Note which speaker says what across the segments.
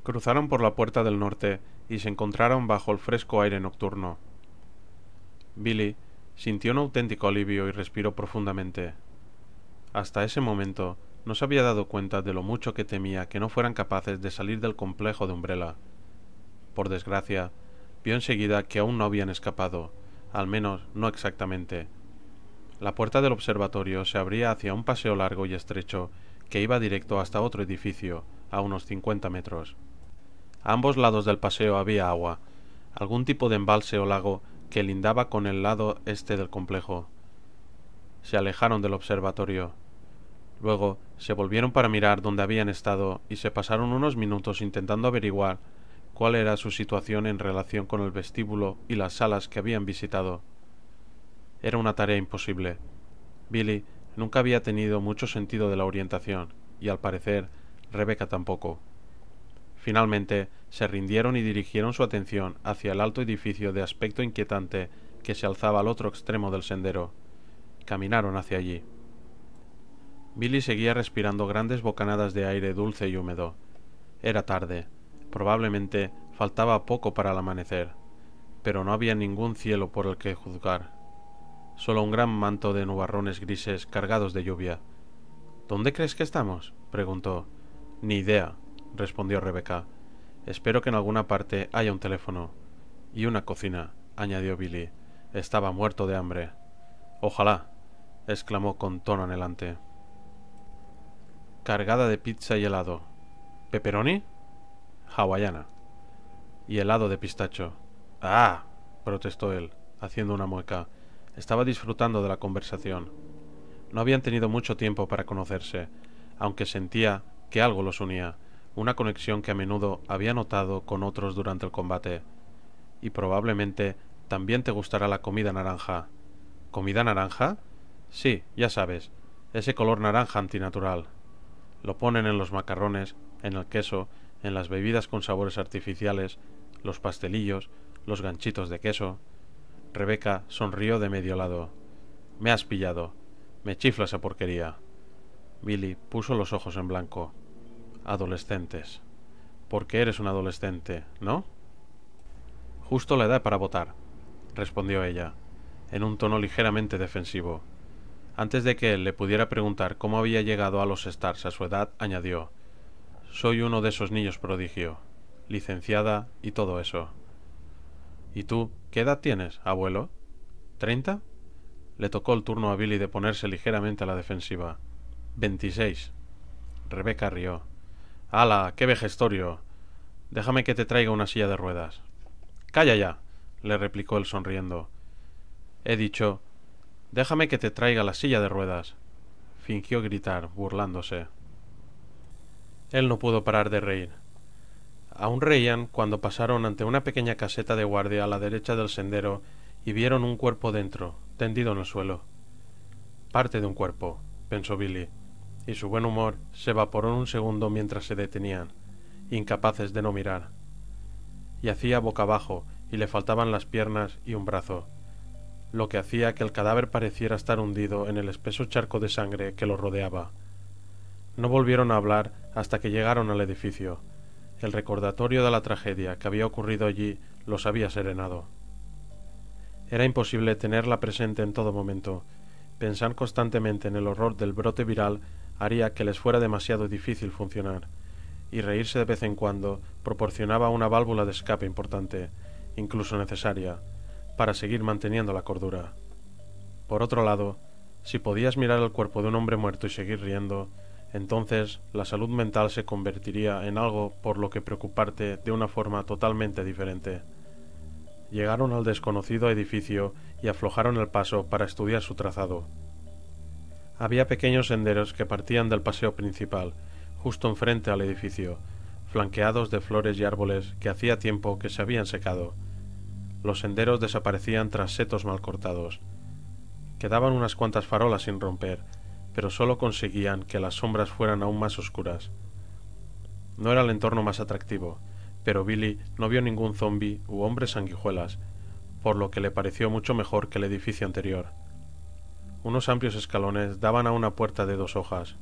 Speaker 1: Cruzaron por la puerta del norte y se encontraron bajo el fresco aire nocturno. Billy sintió un auténtico alivio y respiró profundamente. Hasta ese momento no se había dado cuenta de lo mucho que temía que no fueran capaces de salir del complejo de Umbrella. Por desgracia, vio enseguida que aún no habían escapado, al menos no exactamente. La puerta del observatorio se abría hacia un paseo largo y estrecho que iba directo hasta otro edificio, a unos 50 metros. A ambos lados del paseo había agua, algún tipo de embalse o lago que lindaba con el lado este del complejo. Se alejaron del observatorio. Luego se volvieron para mirar dónde habían estado y se pasaron unos minutos intentando averiguar cuál era su situación en relación con el vestíbulo y las salas que habían visitado. Era una tarea imposible. Billy nunca había tenido mucho sentido de la orientación, y al parecer Rebecca tampoco. Finalmente se rindieron y dirigieron su atención hacia el alto edificio de aspecto inquietante que se alzaba al otro extremo del sendero. Caminaron hacia allí. Billy seguía respirando grandes bocanadas de aire dulce y húmedo. Era tarde. Probablemente faltaba poco para el amanecer, pero no había ningún cielo por el que juzgar. Solo un gran manto de nubarrones grises cargados de lluvia. ¿Dónde crees que estamos?, preguntó. Ni idea, respondió Rebecca. Espero que en alguna parte haya un teléfono. Y una cocina, añadió Billy. Estaba muerto de hambre. Ojalá, exclamó con tono anhelante. Cargada de pizza y helado. ¿Pepperoni? Hawaiana. Y helado de pistacho. ¡Ah!, protestó él, haciendo una mueca. Estaba disfrutando de la conversación. No habían tenido mucho tiempo para conocerse, aunque sentía que algo los unía, una conexión que a menudo había notado con otros durante el combate. Y probablemente también te gustará la comida naranja. ¿Comida naranja? Sí, ya sabes, ese color naranja antinatural. Lo ponen en los macarrones, en el queso, en las bebidas con sabores artificiales, los pastelillos, los ganchitos de queso. Rebecca sonrió de medio lado. Me has pillado. Me chifla esa porquería. Billy puso los ojos en blanco. Adolescentes. Porque eres un adolescente, ¿no? Justo la edad para votar, respondió ella, en un tono ligeramente defensivo. Antes de que él le pudiera preguntar cómo había llegado a los Stars a su edad, añadió: Soy uno de esos niños prodigio, licenciada y todo eso. ¿Y tú, qué edad tienes, abuelo? ¿30? Le tocó el turno a Billy de ponerse ligeramente a la defensiva. 26. Rebecca rió. ¡Hala, qué vejestorio! Déjame que te traiga una silla de ruedas. ¡Calla ya!, le replicó él sonriendo. He dicho, déjame que te traiga la silla de ruedas. Fingió gritar, burlándose. Él no pudo parar de reír. Aún reían cuando pasaron ante una pequeña caseta de guardia a la derecha del sendero y vieron un cuerpo dentro, tendido en el suelo. Parte de un cuerpo, pensó Billy, y su buen humor se evaporó en un segundo mientras se detenían, incapaces de no mirar. Yacía boca abajo y le faltaban las piernas y un brazo, lo que hacía que el cadáver pareciera estar hundido en el espeso charco de sangre que lo rodeaba. No volvieron a hablar hasta que llegaron al edificio. El recordatorio de la tragedia que había ocurrido allí los había serenado. Era imposible tenerla presente en todo momento. Pensar constantemente en el horror del brote viral haría que les fuera demasiado difícil funcionar, y reírse de vez en cuando proporcionaba una válvula de escape importante, incluso necesaria, para seguir manteniendo la cordura. Por otro lado, si podías mirar el cuerpo de un hombre muerto y seguir riendo, entonces la salud mental se convertiría en algo por lo que preocuparte de una forma totalmente diferente. Llegaron al desconocido edificio y aflojaron el paso para estudiar su trazado. Había pequeños senderos que partían del paseo principal, justo enfrente al edificio, flanqueados de flores y árboles que hacía tiempo que se habían secado. Los senderos desaparecían tras setos mal cortados. Quedaban unas cuantas farolas sin romper, pero solo conseguían que las sombras fueran aún más oscuras. No era el entorno más atractivo, pero Billy no vio ningún zombi u hombres sanguijuelas, por lo que le pareció mucho mejor que el edificio anterior. Unos amplios escalones daban a una puerta de 2 hojas.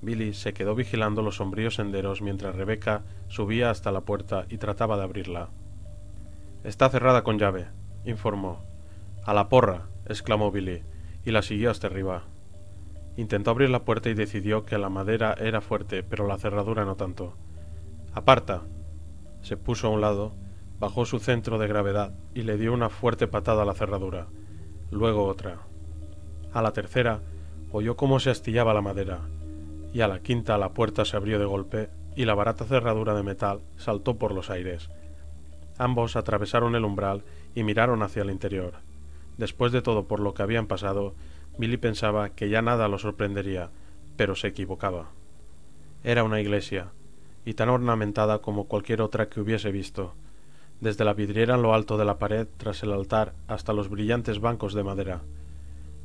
Speaker 1: Billy se quedó vigilando los sombríos senderos mientras Rebecca subía hasta la puerta y trataba de abrirla. «Está cerrada con llave», informó. «A la porra», exclamó Billy, y la siguió hasta arriba. Intentó abrir la puerta y decidió que la madera era fuerte, pero la cerradura no tanto. «¡Aparta!». Se puso a un lado, bajó su centro de gravedad y le dio una fuerte patada a la cerradura. Luego otra. A la tercera, oyó cómo se astillaba la madera, y a la quinta la puerta se abrió de golpe y la barata cerradura de metal saltó por los aires. Ambos atravesaron el umbral y miraron hacia el interior. Después de todo por lo que habían pasado, Billy pensaba que ya nada lo sorprendería, pero se equivocaba. Era una iglesia, y tan ornamentada como cualquier otra que hubiese visto, desde la vidriera en lo alto de la pared tras el altar hasta los brillantes bancos de madera.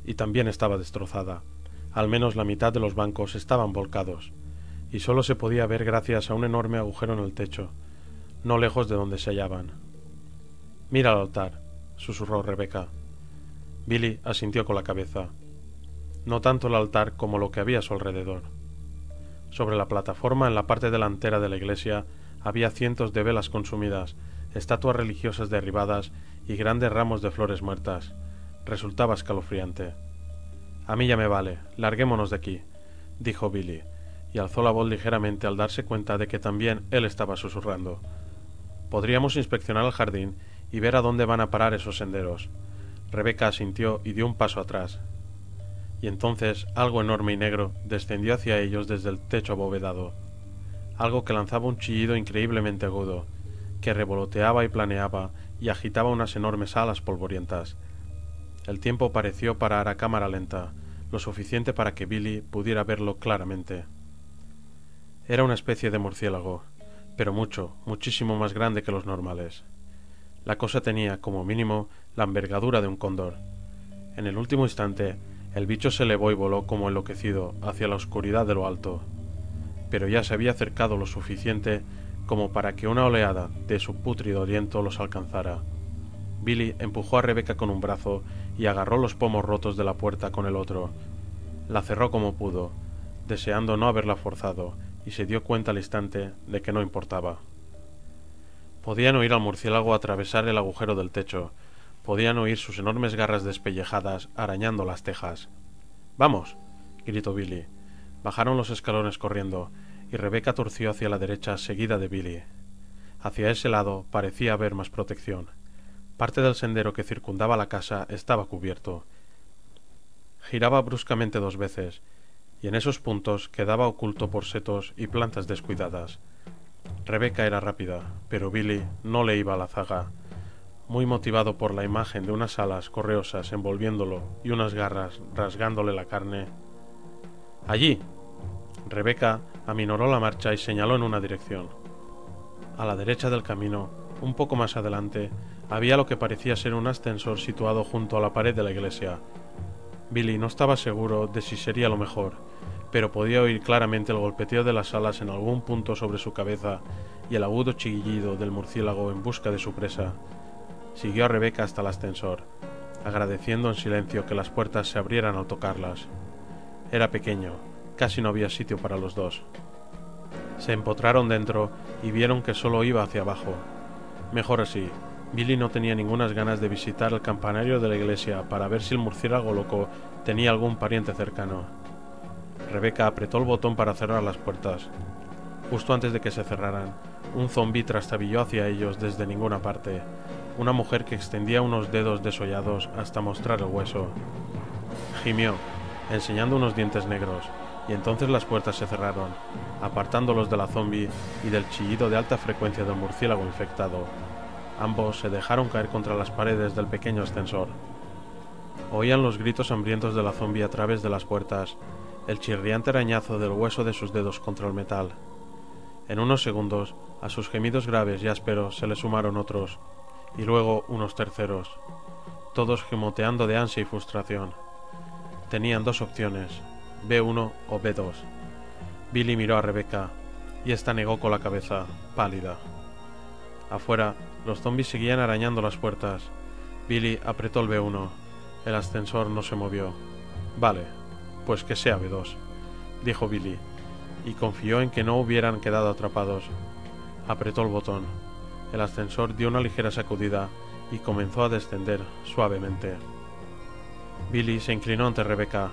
Speaker 1: Y también estaba destrozada. Al menos la mitad de los bancos estaban volcados, y solo se podía ver gracias a un enorme agujero en el techo, no lejos de donde se hallaban. «Mira el altar», susurró Rebecca. Billy asintió con la cabeza. No tanto el altar como lo que había a su alrededor. Sobre la plataforma en la parte delantera de la iglesia había cientos de velas consumidas, estatuas religiosas derribadas y grandes ramos de flores muertas. Resultaba escalofriante. «A mí ya me vale, larguémonos de aquí», dijo Billy, y alzó la voz ligeramente al darse cuenta de que también él estaba susurrando. «Podríamos inspeccionar el jardín y ver a dónde van a parar esos senderos». Rebecca asintió y dio un paso atrás. Y entonces algo enorme y negro descendió hacia ellos desde el techo abovedado. Algo que lanzaba un chillido increíblemente agudo, que revoloteaba y planeaba y agitaba unas enormes alas polvorientas. El tiempo pareció parar a cámara lenta, lo suficiente para que Billy pudiera verlo claramente. Era una especie de murciélago, pero muchísimo más grande que los normales. La cosa tenía, como mínimo, la envergadura de un cóndor. En el último instante, el bicho se elevó y voló como enloquecido hacia la oscuridad de lo alto, pero ya se había acercado lo suficiente como para que una oleada de su pútrido aliento los alcanzara. Billy empujó a Rebecca con un brazo y agarró los pomos rotos de la puerta con el otro. La cerró como pudo, deseando no haberla forzado, y se dio cuenta al instante de que no importaba. Podían oír al murciélago atravesar el agujero del techo, podían oír sus enormes garras despellejadas arañando las tejas. «¡Vamos!», gritó Billy. Bajaron los escalones corriendo, y Rebecca torció hacia la derecha seguida de Billy. Hacia ese lado parecía haber más protección. Parte del sendero que circundaba la casa estaba cubierto. Giraba bruscamente 2 veces, y en esos puntos quedaba oculto por setos y plantas descuidadas. Rebecca era rápida, pero Billy no le iba a la zaga. Muy motivado por la imagen de unas alas correosas envolviéndolo y unas garras rasgándole la carne. «¡Allí!». Rebecca aminoró la marcha y señaló en una dirección. A la derecha del camino, un poco más adelante, había lo que parecía ser un ascensor situado junto a la pared de la iglesia. Billy no estaba seguro de si sería lo mejor, pero podía oír claramente el golpeteo de las alas en algún punto sobre su cabeza y el agudo chillido del murciélago en busca de su presa. Siguió a Rebecca hasta el ascensor, agradeciendo en silencio que las puertas se abrieran al tocarlas. Era pequeño, casi no había sitio para los dos. Se empotraron dentro y vieron que solo iba hacia abajo. Mejor así. Billy no tenía ningunas ganas de visitar el campanario de la iglesia para ver si el murciélago loco tenía algún pariente cercano. Rebecca apretó el botón para cerrar las puertas. Justo antes de que se cerraran, un zombi trastabilló hacia ellos desde ninguna parte, una mujer que extendía unos dedos desollados hasta mostrar el hueso. Gimió, enseñando unos dientes negros, y entonces las puertas se cerraron, apartándolos de la zombi y del chillido de alta frecuencia del murciélago infectado. Ambos se dejaron caer contra las paredes del pequeño ascensor. Oían los gritos hambrientos de la zombi a través de las puertas, el chirriante arañazo del hueso de sus dedos contra el metal. En unos segundos, a sus gemidos graves y ásperos se le sumaron otros, y luego unos terceros, todos gimoteando de ansia y frustración. Tenían 2 opciones, B1 o B2. Billy miró a Rebecca, y ésta negó con la cabeza, pálida. Afuera, los zombis seguían arañando las puertas. Billy apretó el B1. El ascensor no se movió. «Vale, pues que sea B2», dijo Billy, y confió en que no hubieran quedado atrapados. Apretó el botón. El ascensor dio una ligera sacudida y comenzó a descender suavemente. Billy se inclinó ante Rebecca,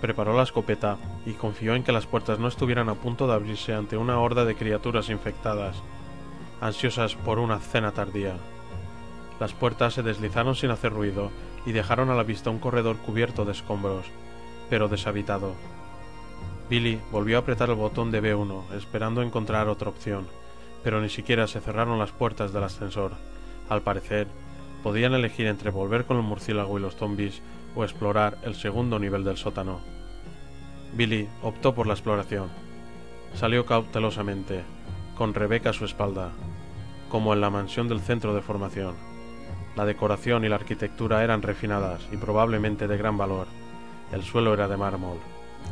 Speaker 1: preparó la escopeta y confió en que las puertas no estuvieran a punto de abrirse ante una horda de criaturas infectadas, ansiosas por una cena tardía. Las puertas se deslizaron sin hacer ruido y dejaron a la vista un corredor cubierto de escombros, pero deshabitado. Billy volvió a apretar el botón de B1, esperando encontrar otra opción, pero ni siquiera se cerraron las puertas del ascensor. Al parecer, podían elegir entre volver con el murciélago y los zombies o explorar el segundo nivel del sótano. Billy optó por la exploración. Salió cautelosamente, con Rebecca a su espalda, como en la mansión del centro de formación. La decoración y la arquitectura eran refinadas y probablemente de gran valor. El suelo era de mármol,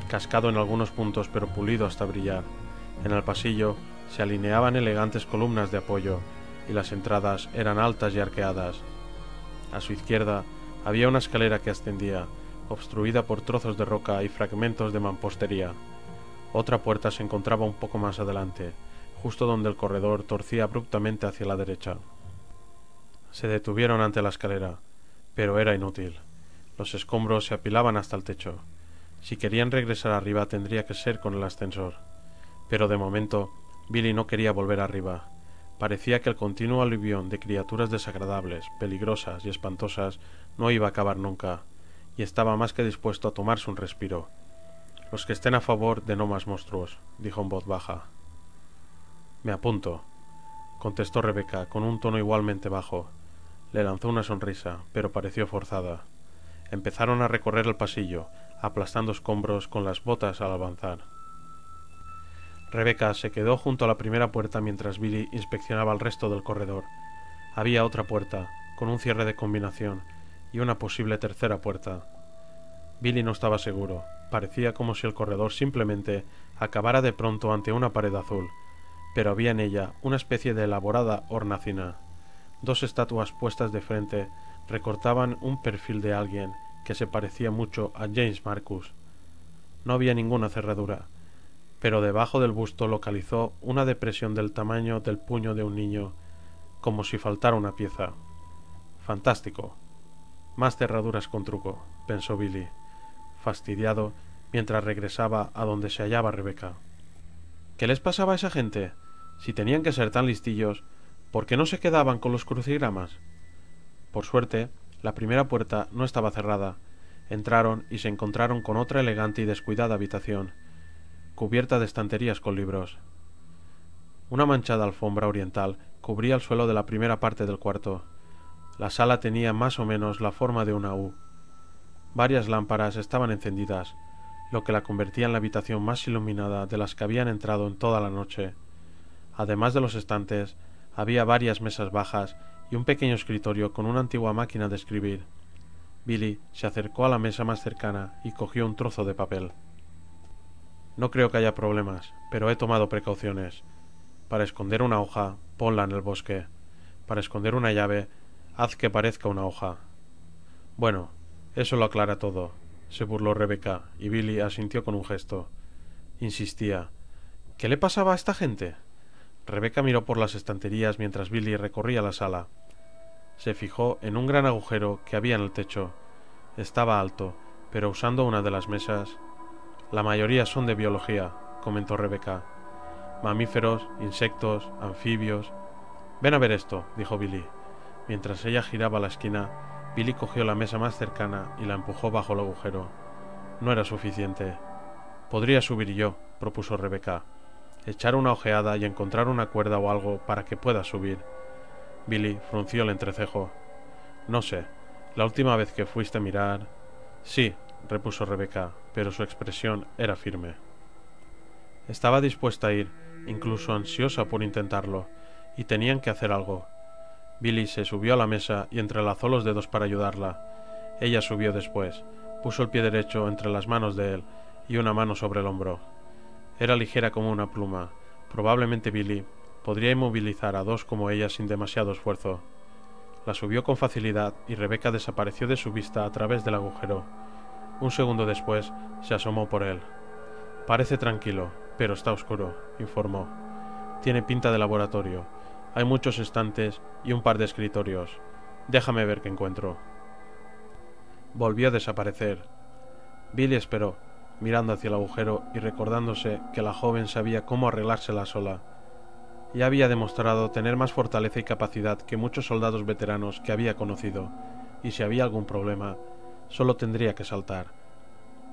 Speaker 1: cascado en algunos puntos pero pulido hasta brillar. En el pasillo se alineaban elegantes columnas de apoyo y las entradas eran altas y arqueadas. A su izquierda había una escalera que ascendía, obstruida por trozos de roca y fragmentos de mampostería. Otra puerta se encontraba un poco más adelante, justo donde el corredor torcía abruptamente hacia la derecha. Se detuvieron ante la escalera, pero era inútil. Los escombros se apilaban hasta el techo. Si querían regresar arriba tendría que ser con el ascensor. Pero de momento, Billy no quería volver arriba. Parecía que el continuo aluvión de criaturas desagradables, peligrosas y espantosas no iba a acabar nunca, y estaba más que dispuesto a tomarse un respiro. Los que estén a favor de no más monstruos, dijo en voz baja. Me apunto, contestó Rebecca con un tono igualmente bajo. Le lanzó una sonrisa, pero pareció forzada. Empezaron a recorrer el pasillo, aplastando escombros con las botas al avanzar. Rebecca se quedó junto a la primera puerta mientras Billy inspeccionaba el resto del corredor. Había otra puerta, con un cierre de combinación, y una posible tercera puerta. Billy no estaba seguro. Parecía como si el corredor simplemente acabara de pronto ante una pared azul, pero había en ella una especie de elaborada hornacina. Dos estatuas puestas de frente recortaban un perfil de alguien que se parecía mucho a James Marcus. No había ninguna cerradura, pero debajo del busto localizó una depresión del tamaño del puño de un niño, como si faltara una pieza. Fantástico. Más cerraduras con truco, pensó Billy, fastidiado, mientras regresaba a donde se hallaba Rebecca. ¿Qué les pasaba a esa gente? Si tenían que ser tan listillos, ¿por qué no se quedaban con los crucigramas? Por suerte, la primera puerta no estaba cerrada. Entraron y se encontraron con otra elegante y descuidada habitación, cubierta de estanterías con libros. Una manchada alfombra oriental cubría el suelo de la primera parte del cuarto. La sala tenía más o menos la forma de una U. Varias lámparas estaban encendidas, lo que la convertía en la habitación más iluminada de las que habían entrado en toda la noche. Además de los estantes, había varias mesas bajas y un pequeño escritorio con una antigua máquina de escribir. Billy se acercó a la mesa más cercana y cogió un trozo de papel. No creo que haya problemas, pero he tomado precauciones. Para esconder una hoja, ponla en el bosque. Para esconder una llave, haz que parezca una hoja. Bueno, eso lo aclara todo, se burló Rebecca, y Billy asintió con un gesto. Insistía. ¿Qué le pasaba a esta gente? Rebecca miró por las estanterías mientras Billy recorría la sala. Se fijó en un gran agujero que había en el techo. Estaba alto, pero usando una de las mesas. La mayoría son de biología, comentó Rebecca. Mamíferos, insectos, anfibios. Ven a ver esto, dijo Billy. Mientras ella giraba la esquina, Billy cogió la mesa más cercana y la empujó bajo el agujero. No era suficiente. Podría subir yo, propuso Rebecca. Echar una ojeada y encontrar una cuerda o algo para que pueda subir. Billy frunció el entrecejo. No sé, la última vez que fuiste a mirar... Sí, repuso Rebecca, pero su expresión era firme. Estaba dispuesta a ir, incluso ansiosa por intentarlo, y tenían que hacer algo. Billy se subió a la mesa y entrelazó los dedos para ayudarla. Ella subió después, puso el pie derecho entre las manos de él y una mano sobre el hombro. Era ligera como una pluma. Probablemente Billy podría inmovilizar a dos como ella sin demasiado esfuerzo. La subió con facilidad y Rebecca desapareció de su vista a través del agujero. Un segundo después se asomó por él. Parece tranquilo, Pero está oscuro, informó. Tiene pinta de laboratorio. Hay muchos estantes y un par de escritorios. Déjame ver qué encuentro. Volvió a desaparecer. Billy esperó, mirando hacia el agujero y recordándose que la joven sabía cómo arreglársela sola. Ya había demostrado tener más fortaleza y capacidad que muchos soldados veteranos que había conocido, y si había algún problema, solo tendría que saltar.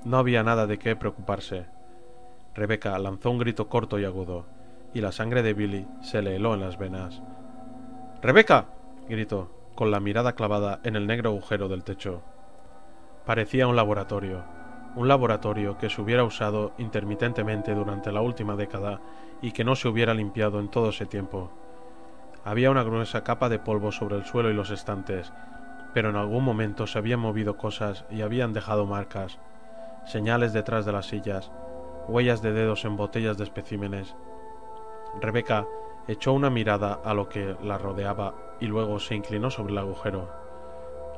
Speaker 1: No había nada de qué preocuparse. Rebecca lanzó un grito corto y agudo, y la sangre de Billy se le heló en las venas. ¡Rebecca!, gritó, con la mirada clavada en el negro agujero del techo. Parecía un laboratorio que se hubiera usado intermitentemente durante la última década y que no se hubiera limpiado en todo ese tiempo. Había una gruesa capa de polvo sobre el suelo y los estantes, pero en algún momento se habían movido cosas y habían dejado marcas, señales detrás de las sillas, huellas de dedos en botellas de especímenes. Rebecca echó una mirada a lo que la rodeaba y luego se inclinó sobre el agujero.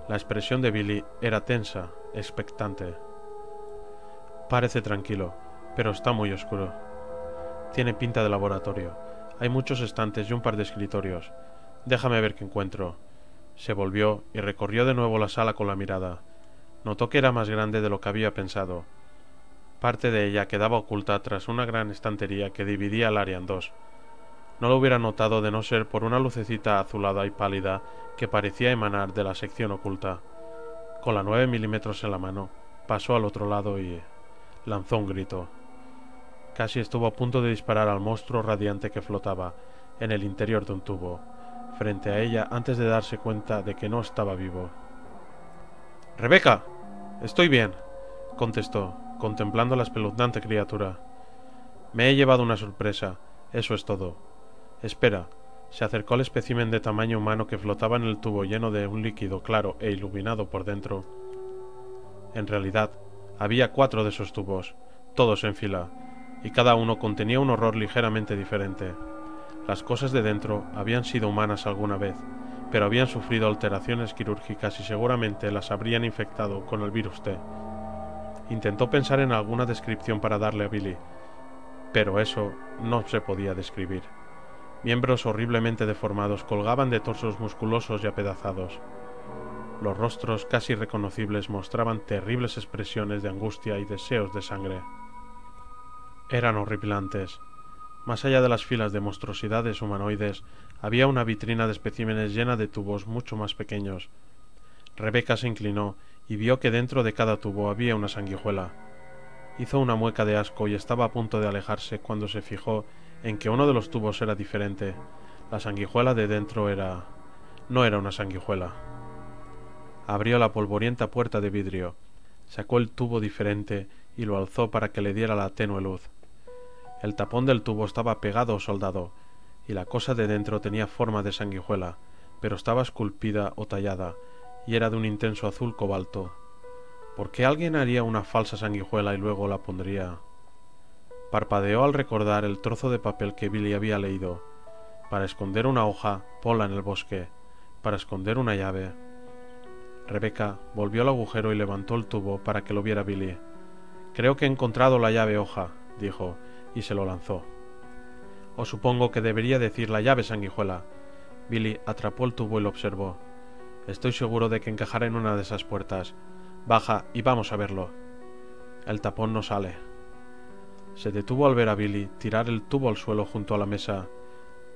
Speaker 1: La expresión de Billy era tensa, expectante. Parece tranquilo, pero está muy oscuro. Tiene pinta de laboratorio. Hay muchos estantes y un par de escritorios. Déjame ver qué encuentro. Se volvió y recorrió de nuevo la sala con la mirada. Notó que era más grande de lo que había pensado. Parte de ella quedaba oculta tras una gran estantería que dividía el área en dos. No lo hubiera notado de no ser por una lucecita azulada y pálida que parecía emanar de la sección oculta. Con la 9 milímetros en la mano, pasó al otro lado y lanzó un grito. Casi estuvo a punto de disparar al monstruo radiante que flotaba en el interior de un tubo, frente a ella antes de darse cuenta de que no estaba vivo. —¡Rebecca! —Estoy bien —contestó, contemplando la espeluznante criatura. —Me he llevado una sorpresa, eso es todo. Espera. Se acercó al espécimen de tamaño humano que flotaba en el tubo lleno de un líquido claro e iluminado por dentro. En realidad, había 4 de esos tubos, todos en fila, y cada uno contenía un horror ligeramente diferente. Las cosas de dentro habían sido humanas alguna vez, pero habían sufrido alteraciones quirúrgicas y seguramente las habrían infectado con el virus T. Intentó pensar en alguna descripción para darle a Billy, pero eso no se podía describir. Miembros horriblemente deformados colgaban de torsos musculosos y apedazados. Los rostros casi reconocibles mostraban terribles expresiones de angustia y deseos de sangre. Eran horripilantes. Más allá de las filas de monstruosidades humanoides, había una vitrina de especímenes llena de tubos mucho más pequeños. Rebecca se inclinó y vio que dentro de cada tubo había una sanguijuela. Hizo una mueca de asco y estaba a punto de alejarse cuando se fijó en que uno de los tubos era diferente. La sanguijuela de dentro no era una sanguijuela. Abrió la polvorienta puerta de vidrio, sacó el tubo diferente y lo alzó para que le diera la tenue luz. El tapón del tubo estaba pegado o soldado, y la cosa de dentro tenía forma de sanguijuela, pero estaba esculpida o tallada, y era de un intenso azul cobalto. ¿Por qué alguien haría una falsa sanguijuela y luego la pondría? Parpadeó al recordar el trozo de papel que Billy había leído. Para esconder una hoja, ponla en el bosque. Para esconder una llave. Rebecca volvió al agujero y levantó el tubo para que lo viera Billy. Creo que he encontrado la llave hoja, dijo, y se lo lanzó. O supongo que debería decir la llave sanguijuela. Billy atrapó el tubo y lo observó. Estoy seguro de que encajará en una de esas puertas. Baja y vamos a verlo. El tapón no sale. Se detuvo al ver a Billy tirar el tubo al suelo junto a la mesa.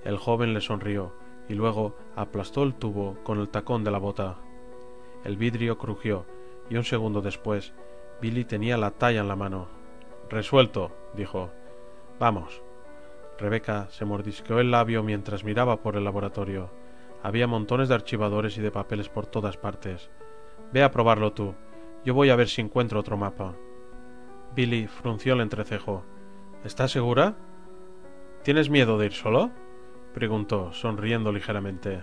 Speaker 1: El joven le sonrió y luego aplastó el tubo con el tacón de la bota. El vidrio crujió y un segundo después Billy tenía la talla en la mano. —Resuelto —dijo—. Vamos. Rebecca se mordisqueó el labio mientras miraba por el laboratorio. Había montones de archivadores y de papeles por todas partes. Ve a probarlo tú. Yo voy a ver si encuentro otro mapa. Billy frunció el entrecejo. ¿Estás segura? ¿Tienes miedo de ir solo? Preguntó, sonriendo ligeramente.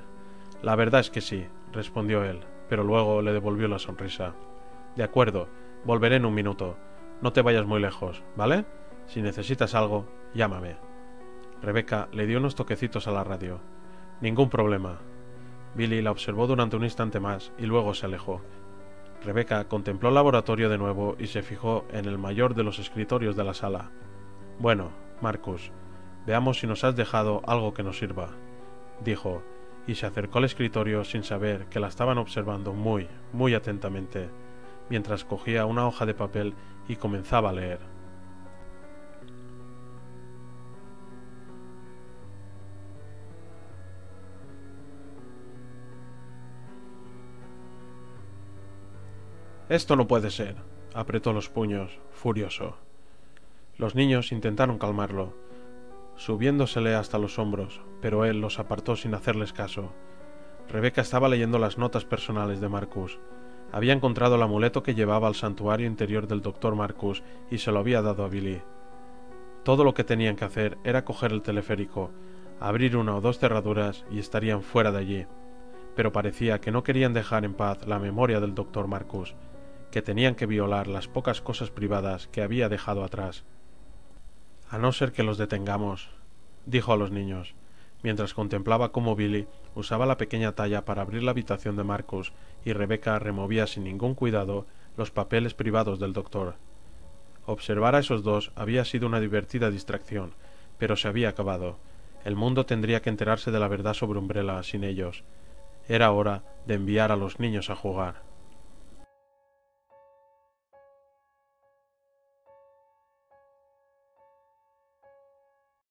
Speaker 1: La verdad es que sí, respondió él, pero luego le devolvió la sonrisa. De acuerdo, volveré en un minuto. No te vayas muy lejos, ¿vale? Si necesitas algo, llámame. Rebecca le dio unos toquecitos a la radio. Ningún problema. Billy la observó durante un instante más y luego se alejó. Rebecca contempló el laboratorio de nuevo y se fijó en el mayor de los escritorios de la sala. Bueno, Marcus, veamos si nos has dejado algo que nos sirva, dijo, y se acercó al escritorio sin saber que la estaban observando muy, muy atentamente, mientras cogía una hoja de papel y comenzaba a leer. Esto no puede ser, apretó los puños, furioso. Los niños intentaron calmarlo, subiéndosele hasta los hombros, pero él los apartó sin hacerles caso. Rebecca estaba leyendo las notas personales de Marcus. Había encontrado el amuleto que llevaba al santuario interior del Dr. Marcus y se lo había dado a Billy. Todo lo que tenían que hacer era coger el teleférico, abrir una o dos cerraduras y estarían fuera de allí. Pero parecía que no querían dejar en paz la memoria del Dr. Marcus, que tenían que violar las pocas cosas privadas que había dejado atrás. A no ser que los detengamos, dijo a los niños, mientras contemplaba cómo Billy usaba la pequeña talla para abrir la habitación de Marcus y Rebecca removía sin ningún cuidado los papeles privados del doctor. Observar a esos dos había sido una divertida distracción, pero se había acabado. El mundo tendría que enterarse de la verdad sobre Umbrella sin ellos. Era hora de enviar a los niños a jugar.